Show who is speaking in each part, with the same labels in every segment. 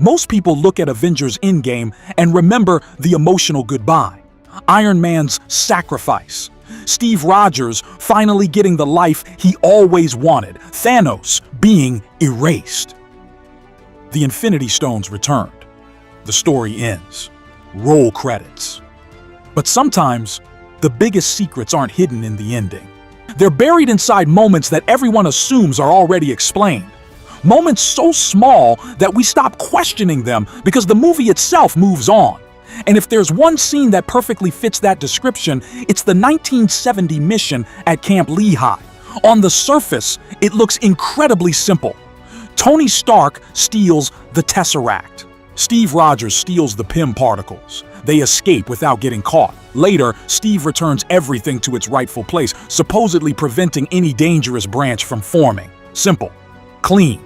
Speaker 1: Most people look at Avengers Endgame and remember the emotional goodbye, Iron Man's sacrifice, Steve Rogers finally getting the life he always wanted, Thanos being erased. The Infinity Stones returned. The story ends. Roll credits. But sometimes, the biggest secrets aren't hidden in the ending. They're buried inside moments that everyone assumes are already explained. Moments so small that we stop questioning them because the movie itself moves on. And if there's one scene that perfectly fits that description, it's the 1970 mission at Camp Lehigh. On the surface, it looks incredibly simple. Tony Stark steals the Tesseract. Steve Rogers steals the Pym particles. They escape without getting caught. Later, Steve returns everything to its rightful place, supposedly preventing any dangerous branch from forming. Simple. Clean.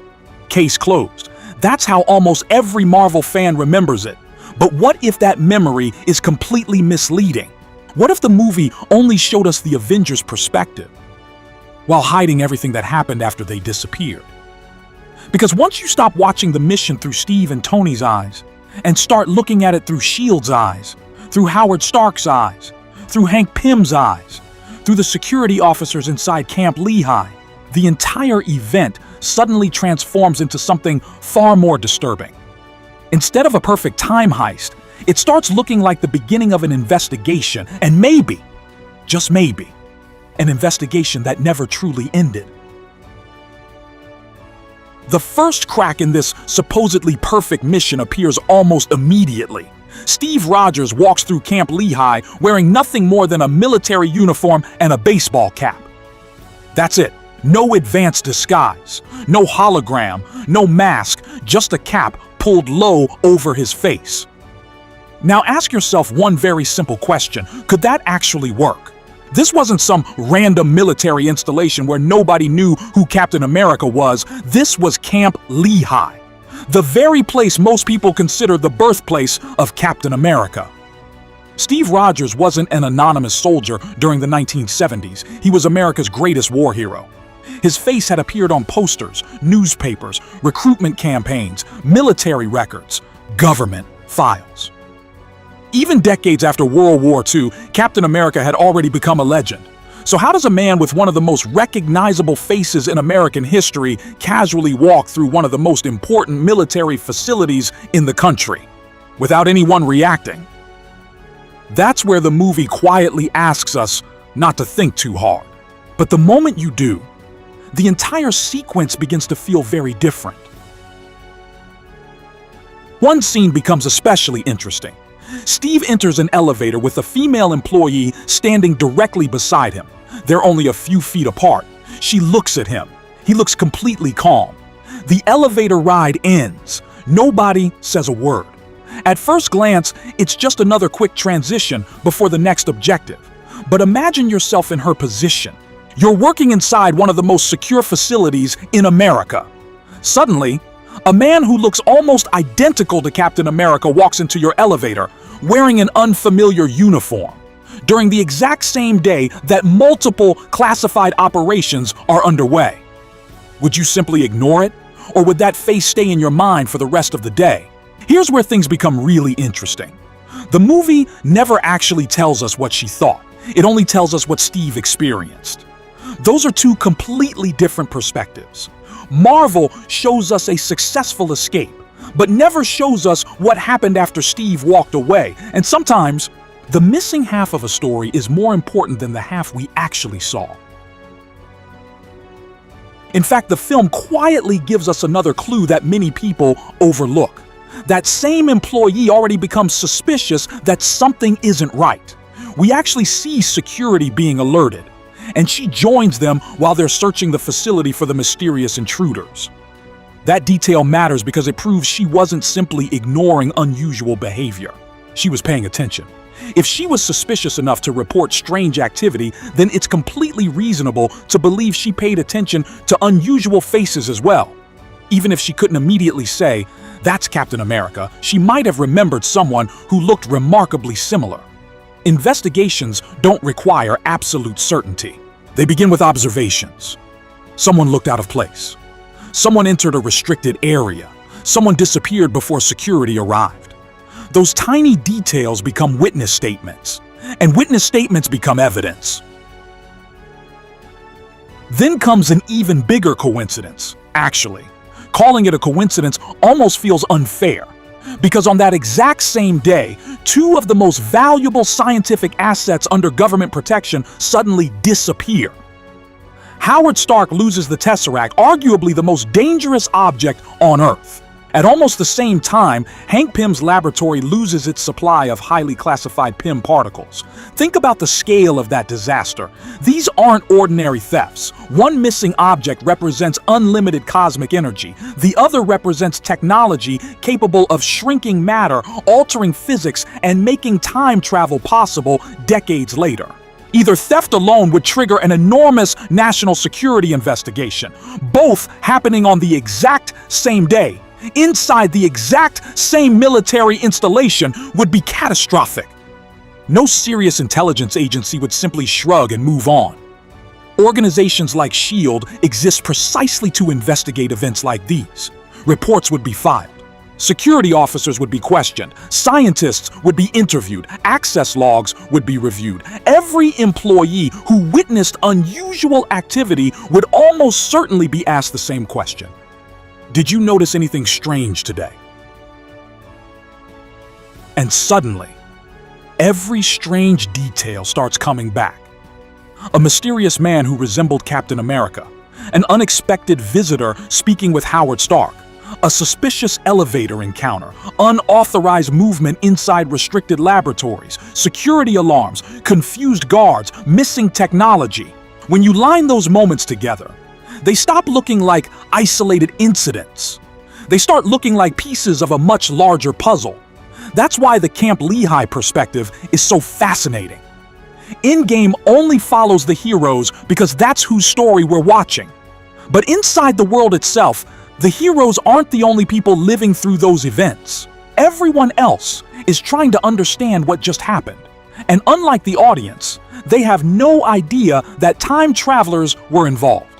Speaker 1: Case closed. That's how almost every Marvel fan remembers it. But what if that memory is completely misleading? What if the movie only showed us the Avengers' perspective, while hiding everything that happened after they disappeared? Because once you stop watching the mission through Steve and Tony's eyes, and start looking at it through S.H.I.E.L.D.'s eyes, through Howard Stark's eyes, through Hank Pym's eyes, through the security officers inside Camp Lehigh, the entire event suddenly transforms into something far more disturbing. Instead of a perfect time heist, it starts looking like the beginning of an investigation, and maybe, just maybe, an investigation that never truly ended. The first crack in this supposedly perfect mission appears almost immediately. Steve Rogers walks through Camp Lehigh wearing nothing more than a military uniform and a baseball cap. That's it. No advanced disguise, no hologram, no mask, just a cap pulled low over his face. Now ask yourself one very simple question. Could that actually work? This wasn't some random military installation where nobody knew who Captain America was. This was Camp Lehigh, the very place most people consider the birthplace of Captain America. Steve Rogers wasn't an anonymous soldier during the 1970s. He was America's greatest war hero. His face had appeared on posters, newspapers, recruitment campaigns, military records, government files. Even decades after World War II, Captain America had already become a legend. So how does a man with one of the most recognizable faces in American history casually walk through one of the most important military facilities in the country, without anyone reacting? That's where the movie quietly asks us not to think too hard. But the moment you do, the entire sequence begins to feel very different. One scene becomes especially interesting. Steve enters an elevator with a female employee standing directly beside him. They're only a few feet apart. She looks at him. He looks completely calm. The elevator ride ends. Nobody says a word. At first glance, it's just another quick transition before the next objective. But imagine yourself in her position. You're working inside one of the most secure facilities in America. Suddenly, a man who looks almost identical to Captain America walks into your elevator, wearing an unfamiliar uniform, during the exact same day that multiple classified operations are underway. Would you simply ignore it? Or would that face stay in your mind for the rest of the day? Here's where things become really interesting. The movie never actually tells us what she thought. It only tells us what Steve experienced. Those are two completely different perspectives. Marvel shows us a successful escape, but never shows us what happened after Steve walked away. And sometimes, the missing half of a story is more important than the half we actually saw. In fact, the film quietly gives us another clue that many people overlook. That same employee already becomes suspicious that something isn't right. We actually see security being alerted, and she joins them while they're searching the facility for the mysterious intruders. That detail matters because it proves she wasn't simply ignoring unusual behavior. She was paying attention. If she was suspicious enough to report strange activity, then it's completely reasonable to believe she paid attention to unusual faces as well. Even if she couldn't immediately say, "That's Captain America," she might have remembered someone who looked remarkably similar. Investigations don't require absolute certainty. They begin with observations. Someone looked out of place. Someone entered a restricted area. Someone disappeared before security arrived. Those tiny details become witness statements, and witness statements become evidence. Then comes an even bigger coincidence. Actually, calling it a coincidence almost feels unfair, because on that exact same day, two of the most valuable scientific assets under government protection suddenly disappear. Howard Stark loses the Tesseract, arguably the most dangerous object on Earth. At almost the same time, Hank Pym's laboratory loses its supply of highly classified Pym particles. Think about the scale of that disaster. These aren't ordinary thefts. One missing object represents unlimited cosmic energy. The other represents technology capable of shrinking matter, altering physics, and making time travel possible decades later. Either theft alone would trigger an enormous national security investigation, both happening on the exact same day, inside the exact same military installation, would be catastrophic. No serious intelligence agency would simply shrug and move on. Organizations like S.H.I.E.L.D. exist precisely to investigate events like these. Reports would be filed. Security officers would be questioned. Scientists would be interviewed. Access logs would be reviewed. Every employee who witnessed unusual activity would almost certainly be asked the same question. Did you notice anything strange today? And suddenly, every strange detail starts coming back. A mysterious man who resembled Captain America, an unexpected visitor speaking with Howard Stark, a suspicious elevator encounter, unauthorized movement inside restricted laboratories, security alarms, confused guards, missing technology. When you line those moments together, they stop looking like isolated incidents. They start looking like pieces of a much larger puzzle. That's why the Camp Lehigh perspective is so fascinating. Endgame only follows the heroes because that's whose story we're watching. But inside the world itself, the heroes aren't the only people living through those events. Everyone else is trying to understand what just happened. And unlike the audience, they have no idea that time travelers were involved.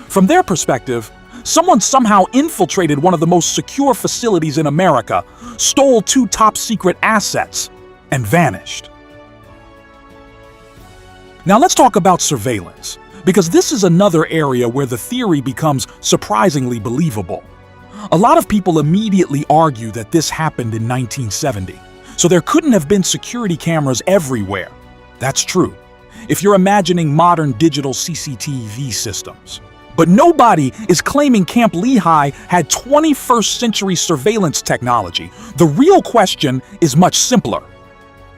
Speaker 1: From their perspective, someone somehow infiltrated one of the most secure facilities in America, stole two top-secret assets, and vanished. Now let's talk about surveillance, because this is another area where the theory becomes surprisingly believable. A lot of people immediately argue that this happened in 1970, so there couldn't have been security cameras everywhere. That's true, if you're imagining modern digital CCTV systems. But nobody is claiming Camp Lehigh had 21st century surveillance technology. The real question is much simpler.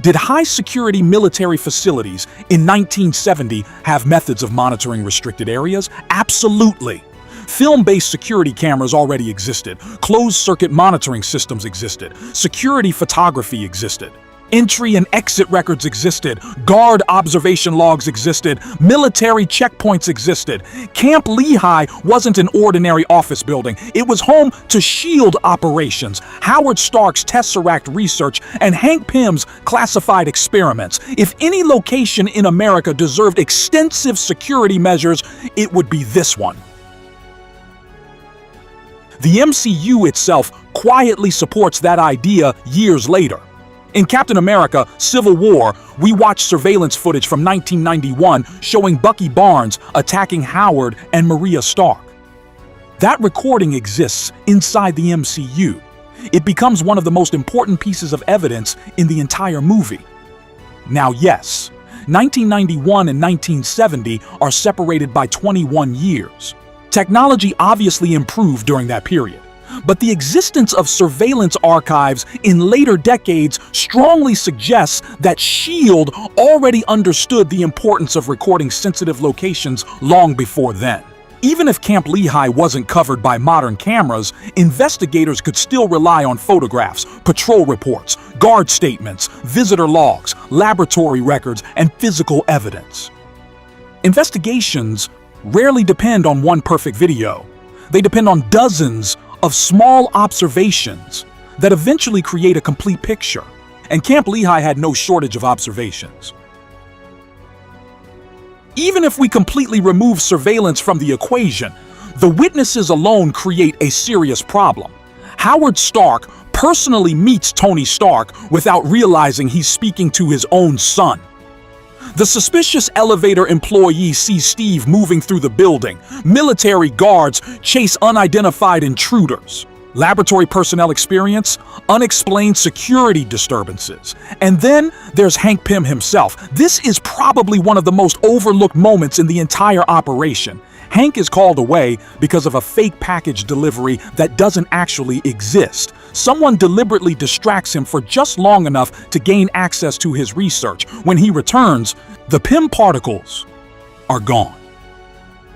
Speaker 1: Did high-security military facilities in 1970 have methods of monitoring restricted areas? Absolutely. Film-based security cameras already existed. Closed-circuit monitoring systems existed. Security photography existed. Entry and exit records existed. Guard observation logs existed. Military checkpoints existed. Camp Lehigh wasn't an ordinary office building. It was home to S.H.I.E.L.D. operations, Howard Stark's Tesseract research, and Hank Pym's classified experiments. If any location in America deserved extensive security measures, it would be this one. The MCU itself quietly supports that idea years later. In Captain America: Civil War, we watched surveillance footage from 1991 showing Bucky Barnes attacking Howard and Maria Stark. That recording exists inside the MCU. It becomes one of the most important pieces of evidence in the entire movie. Now, yes, 1991 and 1970 are separated by 21 years. Technology obviously improved during that period. But the existence of surveillance archives in later decades strongly suggests that S.H.I.E.L.D. already understood the importance of recording sensitive locations long before then. Even if Camp Lehigh wasn't covered by modern cameras, investigators could still rely on photographs, patrol reports, guard statements, visitor logs, laboratory records, and physical evidence. Investigations rarely depend on one perfect video. They depend on dozens of small observations that eventually create a complete picture. And Camp Lehigh had no shortage of observations. Even if we completely remove surveillance from the equation, the witnesses alone create a serious problem. Howard Stark personally meets Tony Stark without realizing he's speaking to his own son. The suspicious elevator employee sees Steve moving through the building. Military guards chase unidentified intruders. Laboratory personnel experience unexplained security disturbances. And then there's Hank Pym himself. This is probably one of the most overlooked moments in the entire operation. Hank is called away because of a fake package delivery that doesn't actually exist. Someone deliberately distracts him for just long enough to gain access to his research. When he returns, the Pym particles are gone.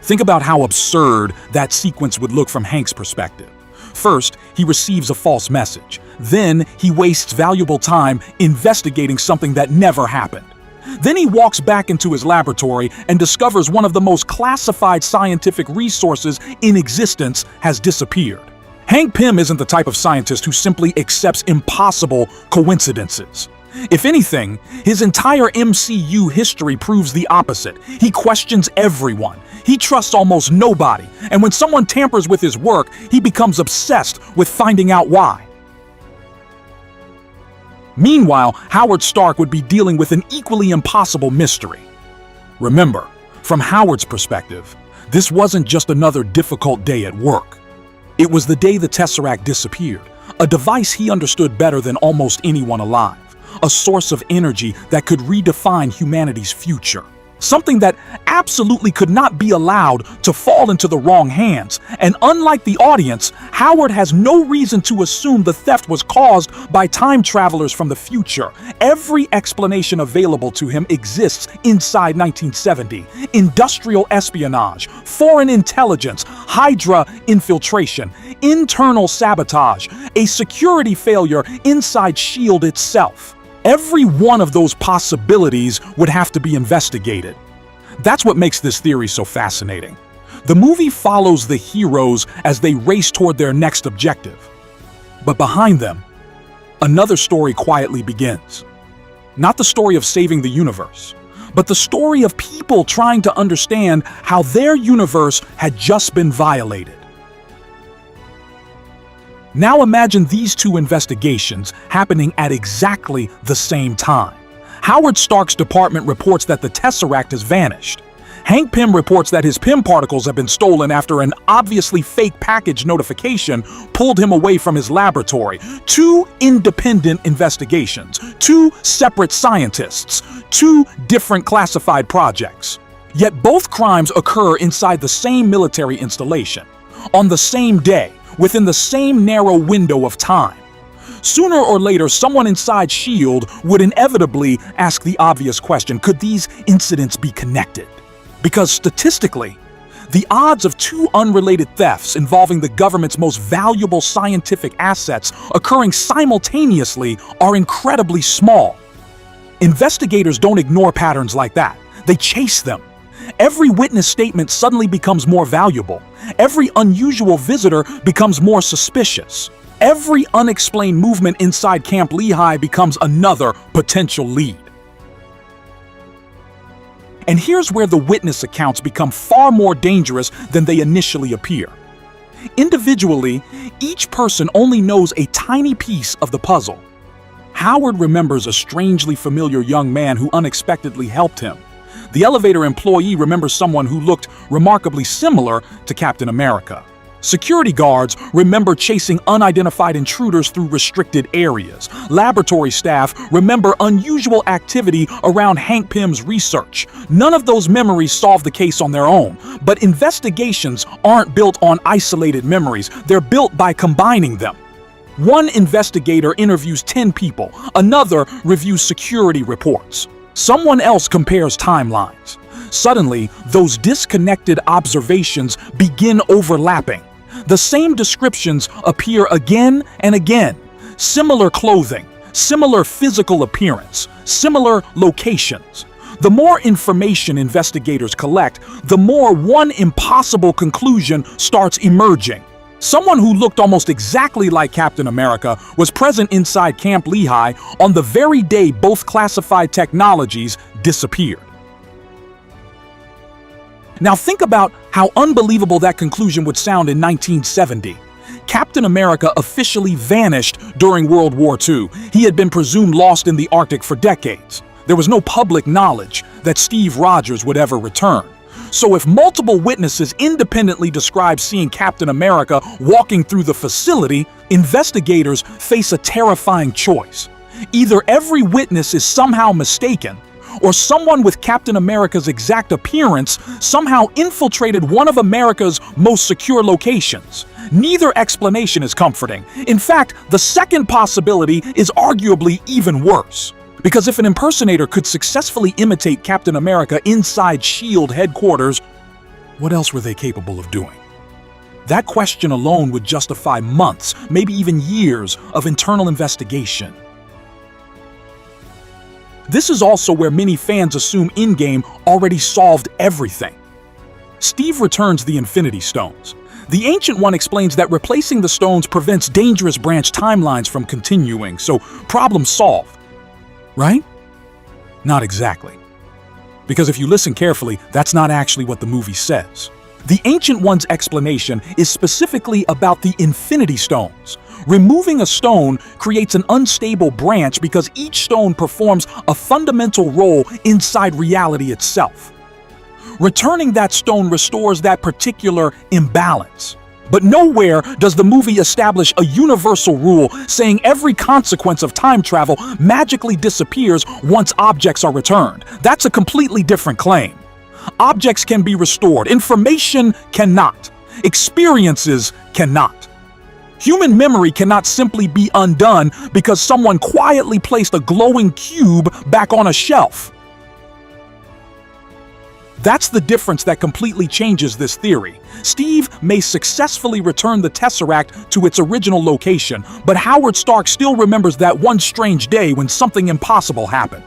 Speaker 1: Think about how absurd that sequence would look from Hank's perspective. First, he receives a false message. Then, he wastes valuable time investigating something that never happened. Then he walks back into his laboratory and discovers one of the most classified scientific resources in existence has disappeared. Hank Pym isn't the type of scientist who simply accepts impossible coincidences. If anything, his entire MCU history proves the opposite. He questions everyone. He trusts almost nobody. And when someone tampers with his work, he becomes obsessed with finding out why. Meanwhile, Howard Stark would be dealing with an equally impossible mystery. Remember, from Howard's perspective, this wasn't just another difficult day at work. It was the day the Tesseract disappeared, a device he understood better than almost anyone alive, a source of energy that could redefine humanity's future. Something that absolutely could not be allowed to fall into the wrong hands. And unlike the audience, Howard has no reason to assume the theft was caused by time travelers from the future. Every explanation available to him exists inside 1970. Industrial espionage, foreign intelligence, Hydra infiltration, internal sabotage, a security failure inside S.H.I.E.L.D. itself. Every one of those possibilities would have to be investigated. That's what makes this theory so fascinating. The movie follows the heroes as they race toward their next objective. But behind them, another story quietly begins. Not the story of saving the universe, but the story of people trying to understand how their universe had just been violated. Now imagine these two investigations happening at exactly the same time. Howard Stark's department reports that the Tesseract has vanished. Hank Pym reports that his Pym particles have been stolen after an obviously fake package notification pulled him away from his laboratory. Two independent investigations, two separate scientists, two different classified projects. Yet both crimes occur inside the same military installation, on the same day, within the same narrow window of time. Sooner or later, someone inside S.H.I.E.L.D. would inevitably ask the obvious question: could these incidents be connected? Because statistically, the odds of two unrelated thefts involving the government's most valuable scientific assets occurring simultaneously are incredibly small. Investigators don't ignore patterns like that. They chase them. Every witness statement suddenly becomes more valuable. Every unusual visitor becomes more suspicious. Every unexplained movement inside Camp Lehigh becomes another potential lead. And here's where the witness accounts become far more dangerous than they initially appear. Individually, each person only knows a tiny piece of the puzzle. Howard remembers a strangely familiar young man who unexpectedly helped him. The elevator employee remembers someone who looked remarkably similar to Captain America. Security guards remember chasing unidentified intruders through restricted areas. Laboratory staff remember unusual activity around Hank Pym's research. None of those memories solve the case on their own, but investigations aren't built on isolated memories. They're built by combining them. One investigator interviews 10 people, another reviews security reports. Someone else compares timelines. Suddenly, those disconnected observations begin overlapping. The same descriptions appear again and again. Similar clothing, similar physical appearance, similar locations. The more information investigators collect, the more one impossible conclusion starts emerging. Someone who looked almost exactly like Captain America was present inside Camp Lehigh on the very day both classified technologies disappeared. Now think about how unbelievable that conclusion would sound in 1970. Captain America officially vanished during World War II. He had been presumed lost in the Arctic for decades. There was no public knowledge that Steve Rogers would ever return. So if multiple witnesses independently describe seeing Captain America walking through the facility, investigators face a terrifying choice. Either every witness is somehow mistaken, or someone with Captain America's exact appearance somehow infiltrated one of America's most secure locations. Neither explanation is comforting. In fact, the second possibility is arguably even worse. Because if an impersonator could successfully imitate Captain America inside S.H.I.E.L.D. headquarters, what else were they capable of doing? That question alone would justify months, maybe even years, of internal investigation. This is also where many fans assume Endgame already solved everything. Steve returns the Infinity Stones. The Ancient One explains that replacing the stones prevents dangerous branch timelines from continuing, so problem solved. Right? Not exactly. Because if you listen carefully, that's not actually what the movie says. The Ancient One's explanation is specifically about the Infinity Stones. Removing a stone creates an unstable branch because each stone performs a fundamental role inside reality itself. Returning that stone restores that particular imbalance. But nowhere does the movie establish a universal rule saying every consequence of time travel magically disappears once objects are returned. That's a completely different claim. Objects can be restored, information cannot, experiences cannot. Human memory cannot simply be undone because someone quietly placed a glowing cube back on a shelf. That's the difference that completely changes this theory. Steve may successfully return the Tesseract to its original location, but Howard Stark still remembers that one strange day when something impossible happened.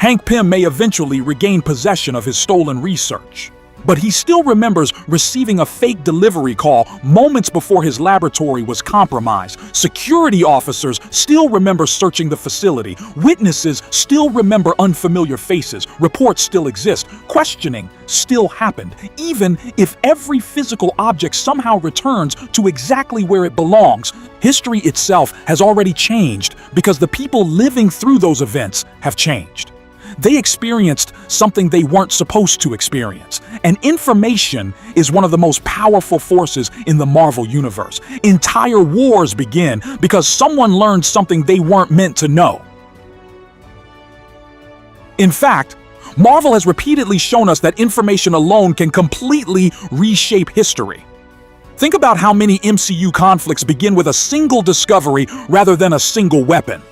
Speaker 1: Hank Pym may eventually regain possession of his stolen research, but he still remembers receiving a fake delivery call moments before his laboratory was compromised. Security officers still remember searching the facility. Witnesses still remember unfamiliar faces. Reports still exist. Questioning still happened, even if every physical object somehow returns to exactly where it belongs. History itself has already changed because the people living through those events have changed. They experienced something they weren't supposed to experience. And information is one of the most powerful forces in the Marvel Universe. Entire wars begin because someone learned something they weren't meant to know. In fact, Marvel has repeatedly shown us that information alone can completely reshape history. Think about how many MCU conflicts begin with a single discovery rather than a single weapon.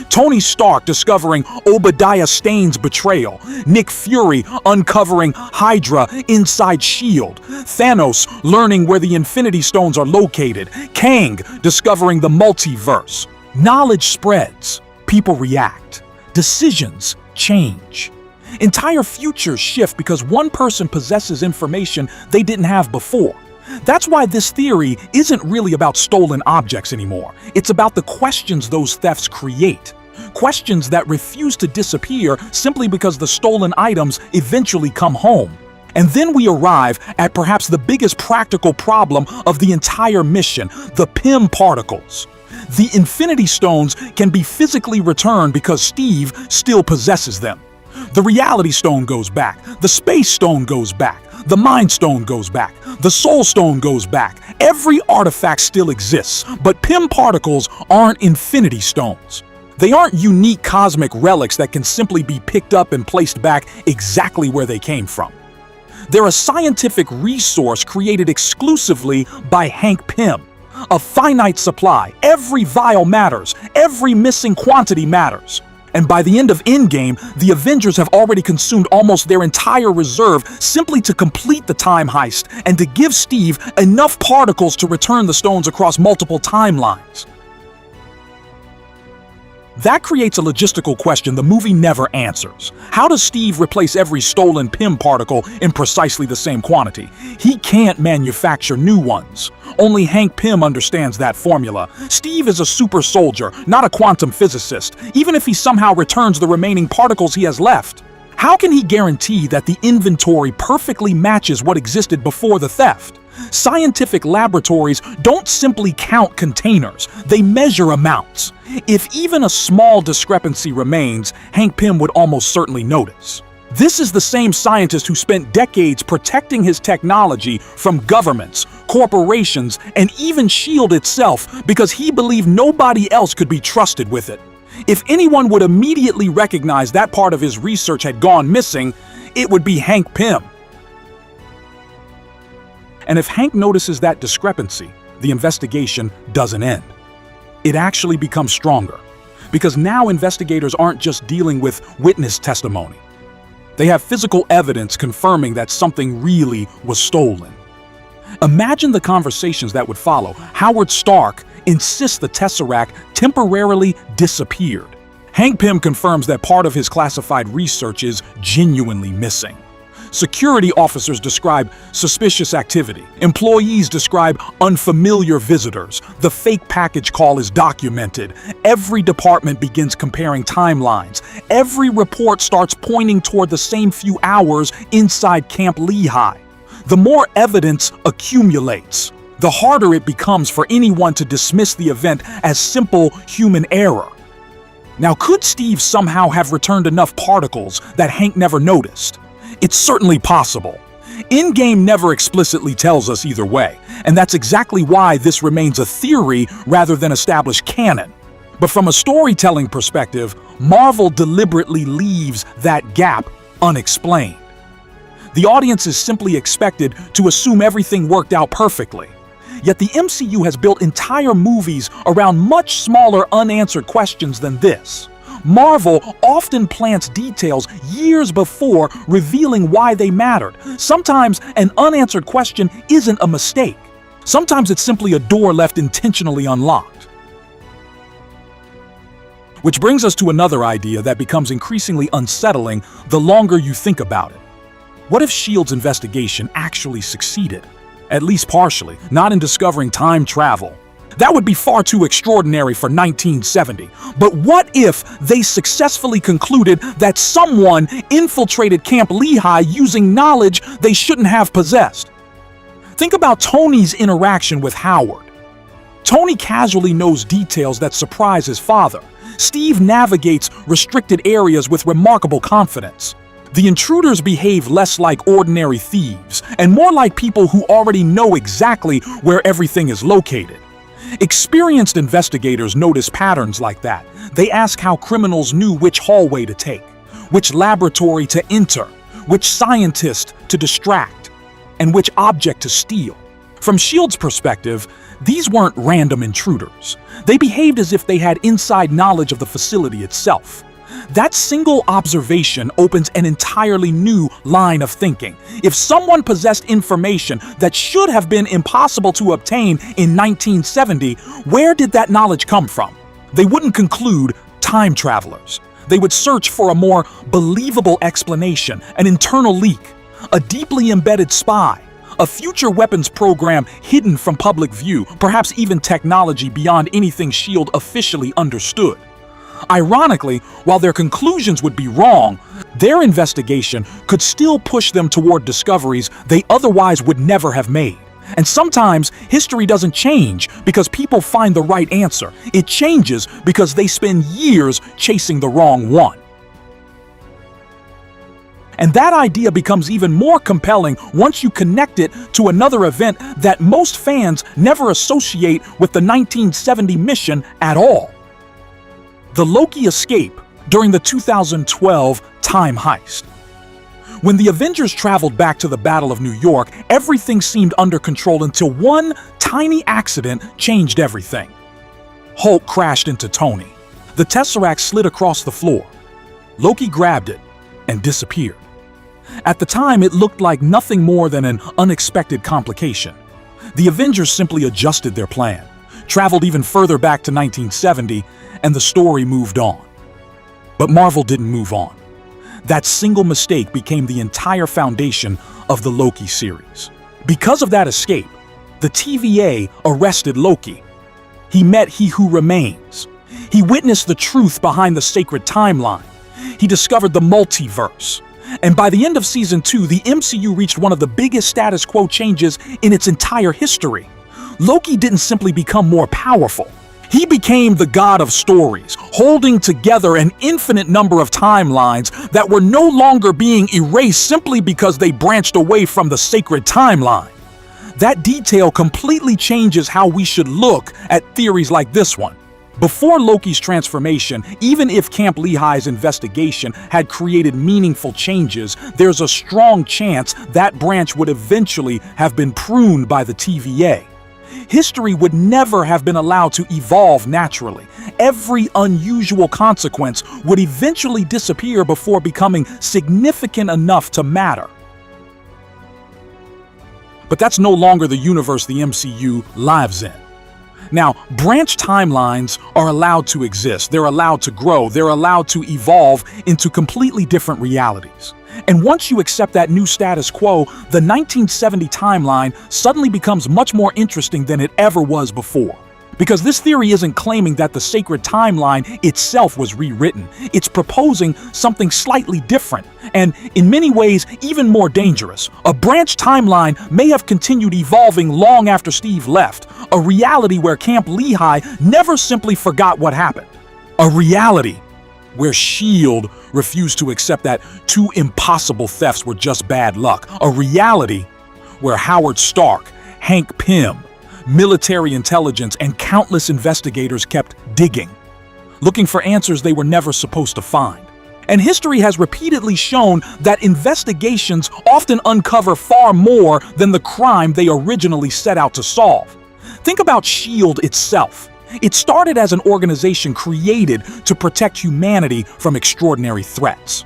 Speaker 1: Tony Stark discovering Obadiah Stane's betrayal, Nick Fury uncovering Hydra inside S.H.I.E.L.D., Thanos learning where the Infinity Stones are located, Kang discovering the multiverse. Knowledge spreads, people react, decisions change. Entire futures shift because one person possesses information they didn't have before. That's why this theory isn't really about stolen objects anymore. It's about the questions those thefts create. Questions that refuse to disappear simply because the stolen items eventually come home. And then we arrive at perhaps the biggest practical problem of the entire mission, the Pym particles. The Infinity Stones can be physically returned because Steve still possesses them. The Reality Stone goes back, the Space Stone goes back, the Mind Stone goes back, the Soul Stone goes back. Every artifact still exists, but Pym particles aren't Infinity Stones. They aren't unique cosmic relics that can simply be picked up and placed back exactly where they came from. They're a scientific resource created exclusively by Hank Pym. A finite supply. Every vial matters. Every missing quantity matters. And by the end of Endgame, the Avengers have already consumed almost their entire reserve simply to complete the time heist and to give Steve enough particles to return the stones across multiple timelines. That creates a logistical question the movie never answers. How does Steve replace every stolen Pym particle in precisely the same quantity? He can't manufacture new ones. Only Hank Pym understands that formula. Steve is a super soldier, not a quantum physicist, even if he somehow returns the remaining particles he has left. How can he guarantee that the inventory perfectly matches what existed before the theft? Scientific laboratories don't simply count containers, they measure amounts. If even a small discrepancy remains, Hank Pym would almost certainly notice. This is the same scientist who spent decades protecting his technology from governments, corporations, and even S.H.I.E.L.D. itself because he believed nobody else could be trusted with it. If anyone would immediately recognize that part of his research had gone missing, it would be Hank Pym. And if Hank notices that discrepancy, the investigation doesn't end. It actually becomes stronger, because now investigators aren't just dealing with witness testimony. They have physical evidence confirming that something really was stolen. Imagine the conversations that would follow. Howard Stark insists the Tesseract temporarily disappeared. Hank Pym confirms that part of his classified research is genuinely missing. Security officers describe suspicious activity. Employees describe unfamiliar visitors. The fake package call is documented. Every department begins comparing timelines. Every report starts pointing toward the same few hours inside Camp Lehigh. The more evidence accumulates, the harder it becomes for anyone to dismiss the event as simple human error. Now, could Steve somehow have returned enough particles that Hank never noticed? It's certainly possible. Endgame never explicitly tells us either way, and that's exactly why this remains a theory rather than established canon. But from a storytelling perspective, Marvel deliberately leaves that gap unexplained. The audience is simply expected to assume everything worked out perfectly. Yet the MCU has built entire movies around much smaller unanswered questions than this. Marvel often plants details years before revealing why they mattered. Sometimes an unanswered question isn't a mistake. Sometimes it's simply a door left intentionally unlocked. Which brings us to another idea that becomes increasingly unsettling the longer you think about it. What if S.H.I.E.L.D.'s investigation actually succeeded? At least partially, not in discovering time travel. That would be far too extraordinary for 1970. But what if they successfully concluded that someone infiltrated Camp Lehigh using knowledge they shouldn't have possessed? Think about Tony's interaction with Howard. Tony casually knows details that surprise his father. Steve navigates restricted areas with remarkable confidence. The intruders behave less like ordinary thieves and more like people who already know exactly where everything is located. Experienced investigators notice patterns like that. They ask how criminals knew which hallway to take, which laboratory to enter, which scientist to distract, and which object to steal. From S.H.I.E.L.D.'s perspective, these weren't random intruders. They behaved as if they had inside knowledge of the facility itself. That single observation opens an entirely new line of thinking. If someone possessed information that should have been impossible to obtain in 1970, where did that knowledge come from? They wouldn't conclude time travelers. They would search for a more believable explanation, an internal leak, a deeply embedded spy, a future weapons program hidden from public view, perhaps even technology beyond anything S.H.I.E.L.D. officially understood. Ironically, while their conclusions would be wrong, their investigation could still push them toward discoveries they otherwise would never have made. And sometimes history doesn't change because people find the right answer. It changes because they spend years chasing the wrong one. And that idea becomes even more compelling once you connect it to another event that most fans never associate with the 1970 mission at all. The Loki escape during the 2012 time heist. When the Avengers traveled back to the Battle of New York, everything seemed under control until one tiny accident changed everything. Hulk crashed into Tony. The Tesseract slid across the floor. Loki grabbed it and disappeared. At the time, it looked like nothing more than an unexpected complication. The Avengers simply adjusted their plan, traveled even further back to 1970, and the story moved on. But Marvel didn't move on. That single mistake became the entire foundation of the Loki series. Because of that escape, the TVA arrested Loki. He met He Who Remains. He witnessed the truth behind the sacred timeline. He discovered the multiverse. And by the end of Season 2, the MCU reached one of the biggest status quo changes in its entire history. Loki didn't simply become more powerful. He became the god of stories, holding together an infinite number of timelines that were no longer being erased simply because they branched away from the sacred timeline. That detail completely changes how we should look at theories like this one. Before Loki's transformation, even if Camp Lehigh's investigation had created meaningful changes, there's a strong chance that branch would eventually have been pruned by the TVA. History would never have been allowed to evolve naturally. Every unusual consequence would eventually disappear before becoming significant enough to matter. But that's no longer the universe the MCU lives in. Now, branch timelines are allowed to exist, they're allowed to grow, they're allowed to evolve into completely different realities. And once you accept that new status quo, the 1970 timeline suddenly becomes much more interesting than it ever was before. Because this theory isn't claiming that the sacred timeline itself was rewritten. It's proposing something slightly different, and in many ways even more dangerous. A branch timeline may have continued evolving long after Steve left, a reality where Camp Lehigh never simply forgot what happened. A reality where S.H.I.E.L.D. refused to accept that two impossible thefts were just bad luck. A reality where Howard Stark, Hank Pym, military intelligence, and countless investigators kept digging, looking for answers they were never supposed to find. And history has repeatedly shown that investigations often uncover far more than the crime they originally set out to solve. Think about S.H.I.E.L.D. itself. It started as an organization created to protect humanity from extraordinary threats.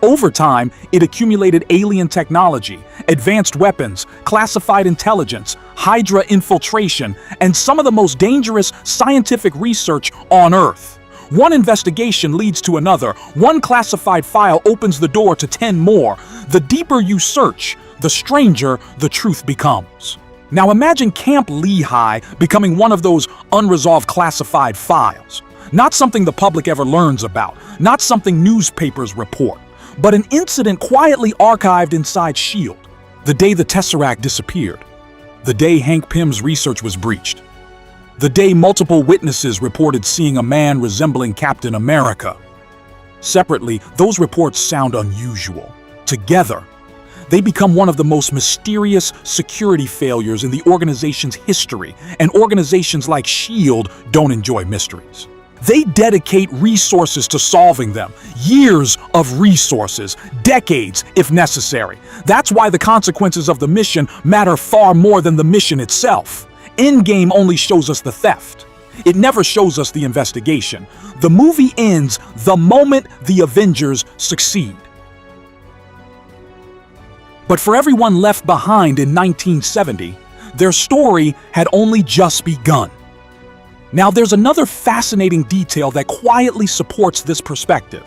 Speaker 1: Over time, it accumulated alien technology, advanced weapons, classified intelligence, Hydra infiltration, and some of the most dangerous scientific research on Earth. One investigation leads to another. One classified file opens the door to 10 more. The deeper you search, the stranger the truth becomes. Now imagine Camp Lehigh becoming one of those unresolved classified files. Not something the public ever learns about, not something newspapers report, but an incident quietly archived inside S.H.I.E.L.D. The day the Tesseract disappeared. The day Hank Pym's research was breached. The day multiple witnesses reported seeing a man resembling Captain America. Separately, those reports sound unusual. Together, they become one of the most mysterious security failures in the organization's history, and organizations like S.H.I.E.L.D. don't enjoy mysteries. They dedicate resources to solving them, years of resources, decades if necessary. That's why the consequences of the mission matter far more than the mission itself. Endgame only shows us the theft. It never shows us the investigation. The movie ends the moment the Avengers succeed. But for everyone left behind in 1970, their story had only just begun. Now, there's another fascinating detail that quietly supports this perspective.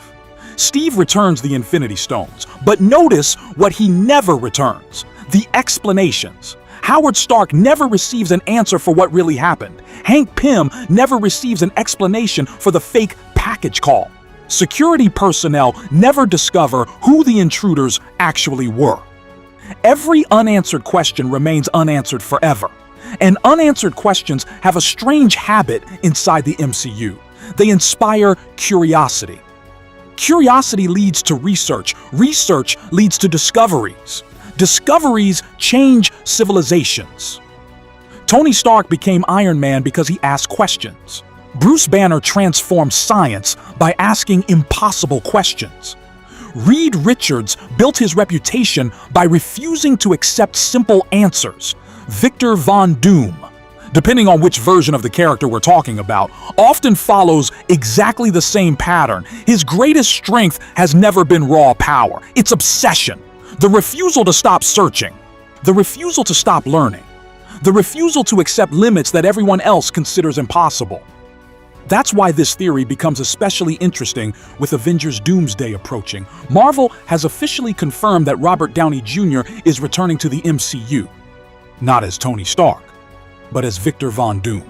Speaker 1: Steve returns the Infinity Stones, but notice what he never returns: the explanations. Howard Stark never receives an answer for what really happened. Hank Pym never receives an explanation for the fake package call. Security personnel never discover who the intruders actually were. Every unanswered question remains unanswered forever. And unanswered questions have a strange habit inside the MCU. They inspire curiosity. Curiosity leads to research. Research leads to discoveries. Discoveries change civilizations. Tony Stark became Iron Man because he asked questions. Bruce Banner transformed science by asking impossible questions. Reed Richards built his reputation by refusing to accept simple answers. Victor Von Doom, depending on which version of the character we're talking about, often follows exactly the same pattern. His greatest strength has never been raw power. It's obsession. The refusal to stop searching. The refusal to stop learning. The refusal to accept limits that everyone else considers impossible. That's why this theory becomes especially interesting with Avengers Doomsday approaching. Marvel has officially confirmed that Robert Downey Jr. is returning to the MCU. Not as Tony Stark, but as Victor Von Doom.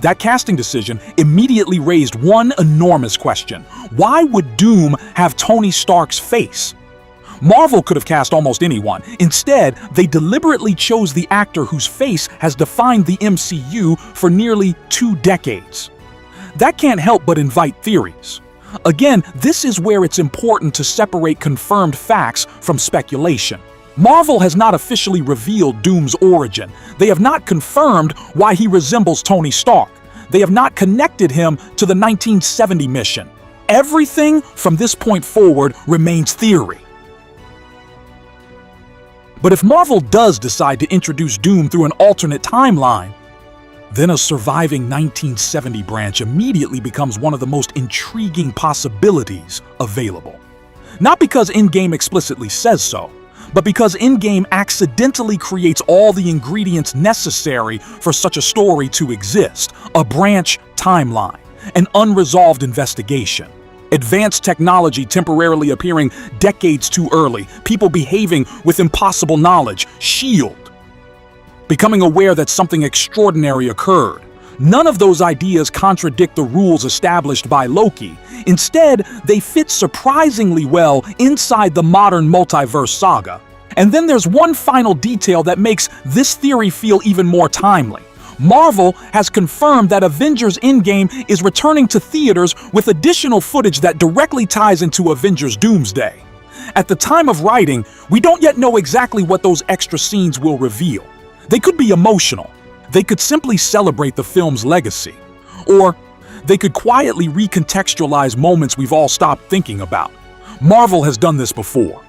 Speaker 1: That casting decision immediately raised one enormous question. Why would Doom have Tony Stark's face? Marvel could have cast almost anyone. Instead, they deliberately chose the actor whose face has defined the MCU for nearly 2 decades. That can't help but invite theories. Again, this is where it's important to separate confirmed facts from speculation. Marvel has not officially revealed Doom's origin. They have not confirmed why he resembles Tony Stark. They have not connected him to the 1970 mission. Everything from this point forward remains theory. But if Marvel does decide to introduce Doom through an alternate timeline, then a surviving 1970 branch immediately becomes one of the most intriguing possibilities available. Not because Endgame explicitly says so, but because Endgame accidentally creates all the ingredients necessary for such a story to exist: a branch timeline, an unresolved investigation, advanced technology temporarily appearing decades too early, people behaving with impossible knowledge, S.H.I.E.L.D. becoming aware that something extraordinary occurred. None of those ideas contradict the rules established by Loki. Instead, they fit surprisingly well inside the modern multiverse saga. And then there's one final detail that makes this theory feel even more timely. Marvel has confirmed that Avengers Endgame is returning to theaters with additional footage that directly ties into Avengers Doomsday. At the time of writing, we don't yet know exactly what those extra scenes will reveal. They could be emotional. They could simply celebrate the film's legacy. Or they could quietly recontextualize moments we've all stopped thinking about. Marvel has done this before.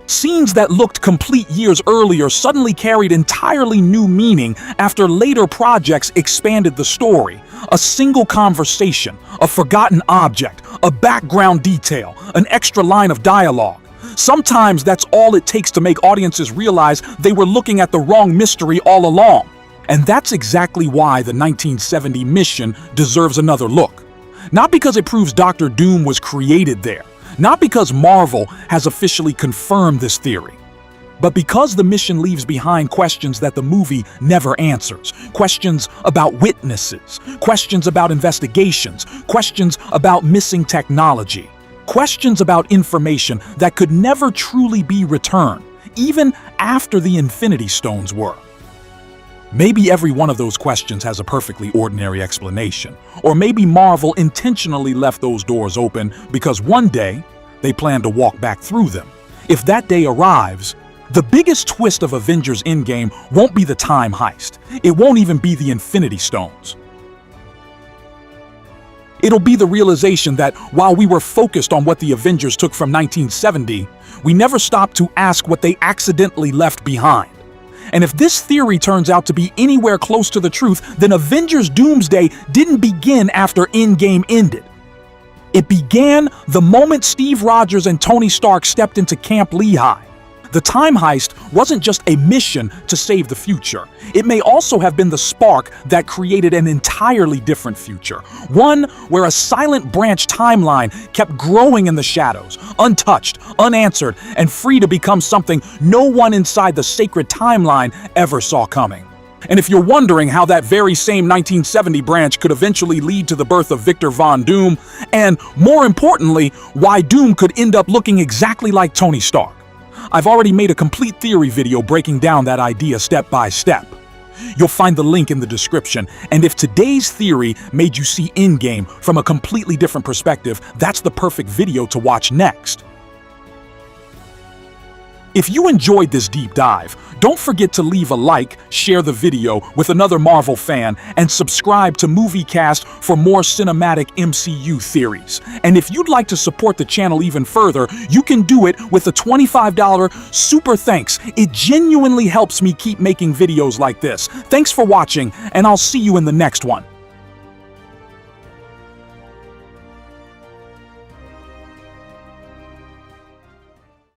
Speaker 1: Scenes that looked complete years earlier suddenly carried entirely new meaning after later projects expanded the story. A single conversation, a forgotten object, a background detail, an extra line of dialogue. Sometimes that's all it takes to make audiences realize they were looking at the wrong mystery all along. And that's exactly why the 1970 mission deserves another look. Not because it proves Dr. Doom was created there, not because Marvel has officially confirmed this theory, but because the mission leaves behind questions that the movie never answers. Questions about witnesses, questions about investigations, questions about missing technology. Questions about information that could never truly be returned, even after the Infinity Stones were. Maybe every one of those questions has a perfectly ordinary explanation, or maybe Marvel intentionally left those doors open because one day they plan to walk back through them. If that day arrives, the biggest twist of Avengers Endgame won't be the time heist. It won't even be the Infinity Stones. It'll be the realization that while we were focused on what the Avengers took from 1970, we never stopped to ask what they accidentally left behind. And if this theory turns out to be anywhere close to the truth, then Avengers Doomsday didn't begin after Endgame ended. It began the moment Steve Rogers and Tony Stark stepped into Camp Lehigh. The time heist wasn't just a mission to save the future. It may also have been the spark that created an entirely different future. One where a silent branch timeline kept growing in the shadows, untouched, unanswered, and free to become something no one inside the sacred timeline ever saw coming. And if you're wondering how that very same 1970 branch could eventually lead to the birth of Victor Von Doom, and more importantly, why Doom could end up looking exactly like Tony Stark, I've already made a complete theory video breaking down that idea step by step. You'll find the link in the description, and if today's theory made you see Endgame from a completely different perspective, that's the perfect video to watch next. If you enjoyed this deep dive, don't forget to leave a like, share the video with another Marvel fan, and subscribe to MovieCast for more cinematic MCU theories. And if you'd like to support the channel even further, you can do it with a $25 super thanks. It genuinely helps me keep making videos like this. Thanks for watching, and I'll see you in the next one.